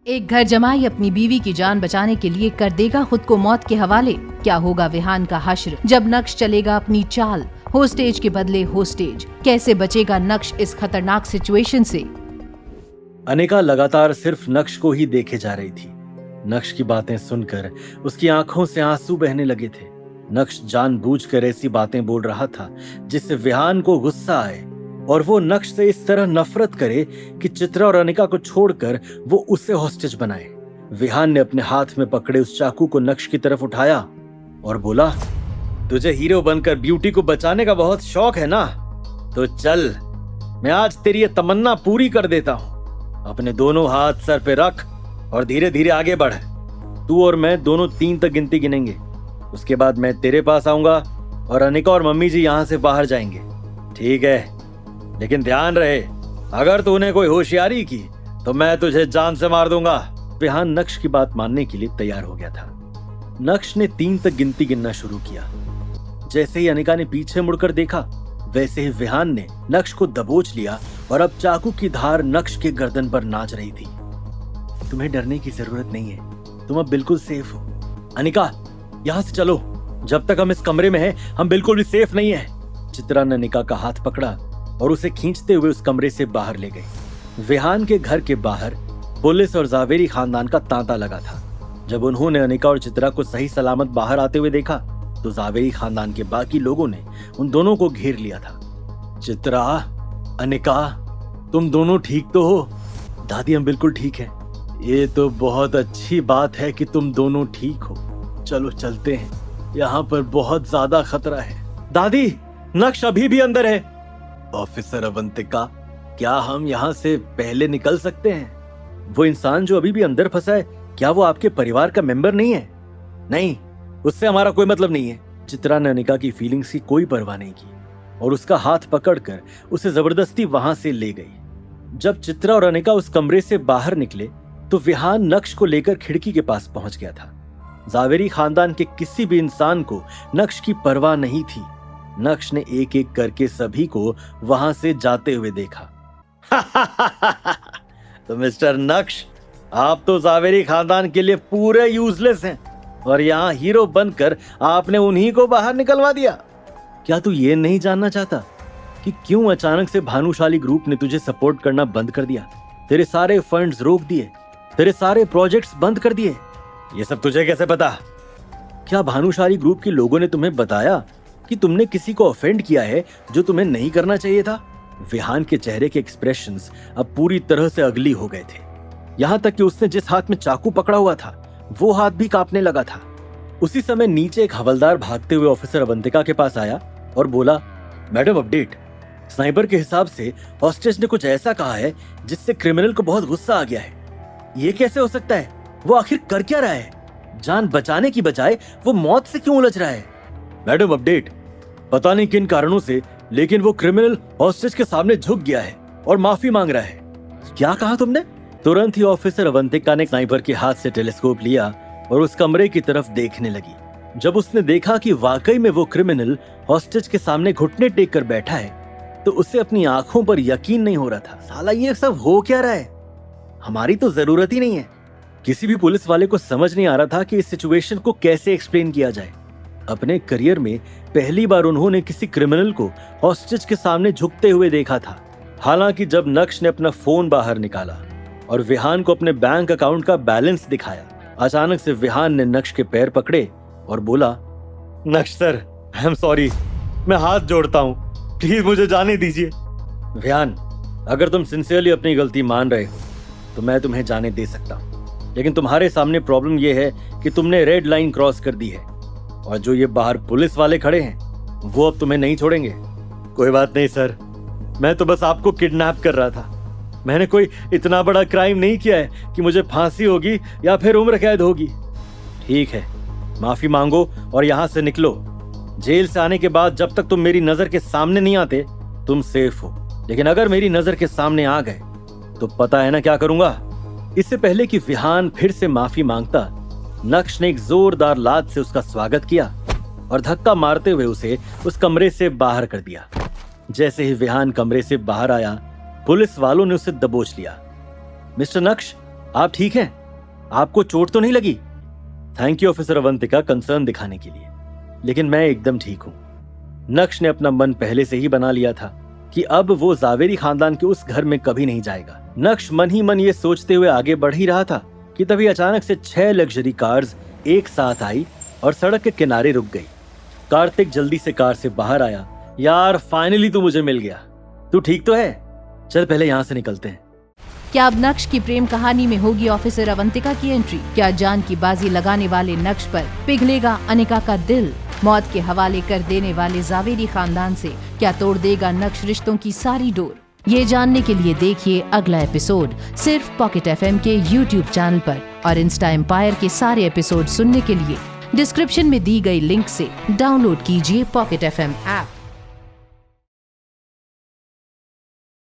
एक घर जमाई अपनी बीवी की जान बचाने के लिए कर देगा खुद को मौत के हवाले। क्या होगा विहान का हश्र जब नक्श चलेगा अपनी चाल। होस्टेज के बदले होस्टेज, कैसे बचेगा नक्श इस खतरनाक सिचुएशन से। अनिका लगातार सिर्फ नक्श को ही देखे जा रही थी। नक्श की बातें सुनकर उसकी आंखों से आंसू बहने लगे थे। नक्श जानबूझकर ऐसी बातें बोल रहा था जिससे विहान को गुस्सा आए और वो नक्श से इस तरह नफरत करे कि चित्रा और अनिका को छोड़कर वो उसे हॉस्टेज बनाए। विहान ने अपने हाथ में पकड़े उस चाकू को नक्श की तरफ उठाया और बोला, तुझे हीरो बनकर ब्यूटी को बचाने का बहुत शौक है ना, तो चल मैं आज तेरी ये तमन्ना पूरी कर देता हूं। अपने दोनों हाथ सर पे रख और धीरे धीरे आगे बढ़। तू और मैं दोनों 3 तक गिनती गिनेंगे। उसके बाद मैं तेरे पास आऊंगा और अनिका और मम्मी जी यहां से बाहर जाएंगे, ठीक है? लेकिन ध्यान रहे, अगर तूने कोई होशियारी की तो मैं तुझे जान से मार दूंगा। विहान नक्श की बात मानने के लिए तैयार हो गया था। नक्श ने 3 तक गिनती गिनना शुरू किया। जैसे ही अनिका ने पीछे मुड़कर देखा, वैसे ही विहान ने नक्श को दबोच लिया और अब चाकू की धार नक्श के गर्दन पर नाच रही थी। तुम्हें डरने की जरूरत नहीं है, तुम अब बिल्कुल सेफ हो। अनिका, यहां से चलो, जब तक हम इस कमरे में हैं, हम बिल्कुल भी सेफ नहीं है। चित्रा ने अनिका का हाथ पकड़ा और उसे खींचते हुए उस कमरे से बाहर ले गई। विहान के घर के बाहर पुलिस और जावेरी खानदान का तांता लगा था। जब उन्होंने अनिका और चित्रा को सही सलामत बाहर आते हुए देखा तो जावेरी खानदान के बाकी लोगों ने उन दोनों को घेर लिया था। चित्रा, अनिका, तुम दोनों ठीक तो हो? दादी, हम बिल्कुल ठीक हैं। ये तो बहुत अच्छी बात है कि तुम दोनों ठीक हो। चलो चलते हैं, यहाँ पर बहुत ज्यादा खतरा है। दादी, नक्श अभी भी अंदर है। ऑफिसर अवंतिका, क्या हम यहाँ से पहले निकल सकते हैं? वो इंसान जो अभी भी अंदर फंसा है, क्या वो आपके परिवार का मेंबर नहीं है? नहीं, उससे हमारा कोई मतलब नहीं है। चित्रा ने अनिका की फीलिंग्स की कोई परवाह नहीं की और उसका हाथ पकड़कर उसे जबरदस्ती वहां से ले गई। जब चित्रा और अनिका उस कमरे से बाहर निकले तो विहान नक्श को लेकर खिड़की के पास पहुंच गया था। जावेरी खानदान के किसी भी इंसान को नक्श की परवाह नहीं थी। नक्श ने एक एक करके सभी को वहां से जाते हुए देखा। तो मिस्टर नक्श, आप तो जावेरी खानदान के लिए पूरे यूजलेस हैं और यहाँ हीरो बनकर आपने उन्हीं को बाहर निकलवा दिया। क्या तू ये नहीं जानना चाहता कि क्यों अचानक से भानुशाली ग्रुप ने तुझे सपोर्ट करना बंद कर दिया? तेरे सारे फंड्स रोक दिए, तेरे सारे प्रोजेक्ट्स बंद कर दिए। ये सब तुझे कैसे पता? क्या भानुशाली ग्रुप के लोगों ने तुम्हें बताया कि तुमने किसी को ऑफेंड किया है जो तुम्हें नहीं करना चाहिए था? विहान के चेहरे के एक्सप्रेशंस अब पूरी तरह से अगली हो गए थे। यहाँ तक कि उसने जिस हाथ में चाकू पकड़ा हुआ था वो हाथ भी कांपने लगा था। उसी समय नीचे एक हवलदार भागते हुए ऑफिसर अवंतिका के पास आया और बोला, मैडम अपडेट, स्नाइपर के हिसाब से हॉस्टेज ने कुछ ऐसा कहा है जिससे क्रिमिनल को बहुत गुस्सा आ गया है। ये कैसे हो सकता है? वो आखिर कर क्या रहा है? जान बचाने की बजाय वो मौत से क्यों उलझ रहा है? मैडम अपडेट, पता नहीं किन कारणों से, लेकिन वो क्रिमिनल हॉस्टेज के सामने झुक गया है और माफी मांग रहा है। क्या कहा तुमने? तुरंत ही ऑफिसर अवंतिका ने स्नाइपर के हाथ से टेलीस्कोप लिया और उस कमरे की तरफ देखने लगी। जब उसने देखा कि वाकई में वो क्रिमिनल हॉस्टेज के सामने घुटने टेक कर बैठा है तो उसे अपनी आंखों पर यकीन नहीं हो रहा था। साला ये सब हो क्या रहा है? हमारी तो जरूरत ही नहीं है। किसी भी पुलिस वाले को समझ नहीं आ रहा था कि इस सिचुएशन को कैसे एक्सप्लेन किया जाए। अपने करियर में पहली बार उन्होंने किसी क्रिमिनल को हॉस्टेज के सामने झुकते हुए देखा था। हालांकि जब नक्श ने अपना फोन बाहर निकाला और विहान को अपने बैंक अकाउंट का बैलेंस दिखाया, अचानक से विहान ने नक्श के पैर पकड़े और बोला, नक्श सर, आई एम सॉरी, मैं हाथ जोड़ता हूँ, प्लीज मुझे जाने दीजिए। विहान, अगर तुम सिंसियरली अपनी गलती मान रहे हो तो मैं तुम्हें जाने दे सकता हूँ, लेकिन तुम्हारे सामने प्रॉब्लम यह है कि तुमने रेड लाइन क्रॉस कर दी है और जो ये बाहर पुलिस वाले खड़े हैं वो अब तुम्हें नहीं छोड़ेंगे। कोई बात नहीं सर, मैं तो बस आपको किडनैप कर रहा था। मैंने कोई इतना बड़ा क्राइम नहीं किया है कि मुझे फांसी होगी या फिर उम्र कैद होगी। ठीक है, माफी मांगो और यहाँ से निकलो। जेल से आने के बाद जब तक तुम मेरी नजर के सामने नहीं आते तुम सेफ हो, लेकिन अगर मेरी नजर के सामने आ गए तो पता है ना क्या करूंगा। इससे पहले कि विहान फिर से माफी मांगता, नक्श ने एक जोरदार लात से उसका स्वागत किया और धक्का मारते हुए उसे उस कमरे से बाहर कर दिया। जैसे ही विहान कमरे से बाहर आया, पुलिस वालों ने उसे दबोच लिया। मिस्टर नक्श, आप ठीक हैं? आपको चोट तो नहीं लगी? Thank you officer Avantika concern दिखाने के लिए, लेकिन मैं एकदम ठीक हूं। नक्श ने अपना मन पहले से ही बना लिया था कि अब वो जावेरी खानदान के उस घर में कभी नहीं जाएगा। नक्श मन ही मन ये सोचते हुए आगे बढ़ ही रहा था कि तभी अचानक से 6 लग्जरी कार्स एक साथ आई और सड़क के किनारे रुक गई। कार्तिक जल्दी से कार से बाहर आया। यार फाइनली तू मुझे मिल गया। तू ठीक तो है? चल पहले यहाँ से निकलते हैं। क्या अब नक्श की प्रेम कहानी में होगी ऑफिसर अवंतिका की एंट्री? क्या जान की बाजी लगाने वाले नक्श पर पिघलेगा अनिका का दिल? मौत के हवाले कर देने वाले जावेरी खानदान से क्या तोड़ देगा नक्श रिश्तों की सारी डोर? ये जानने के लिए देखिए अगला एपिसोड सिर्फ पॉकेट FM के YouTube चैनल पर, और इंस्टा एम्पायर के सारे एपिसोड सुनने के लिए डिस्क्रिप्शन में दी गई लिंक से डाउनलोड कीजिए पॉकेट FM ऐप।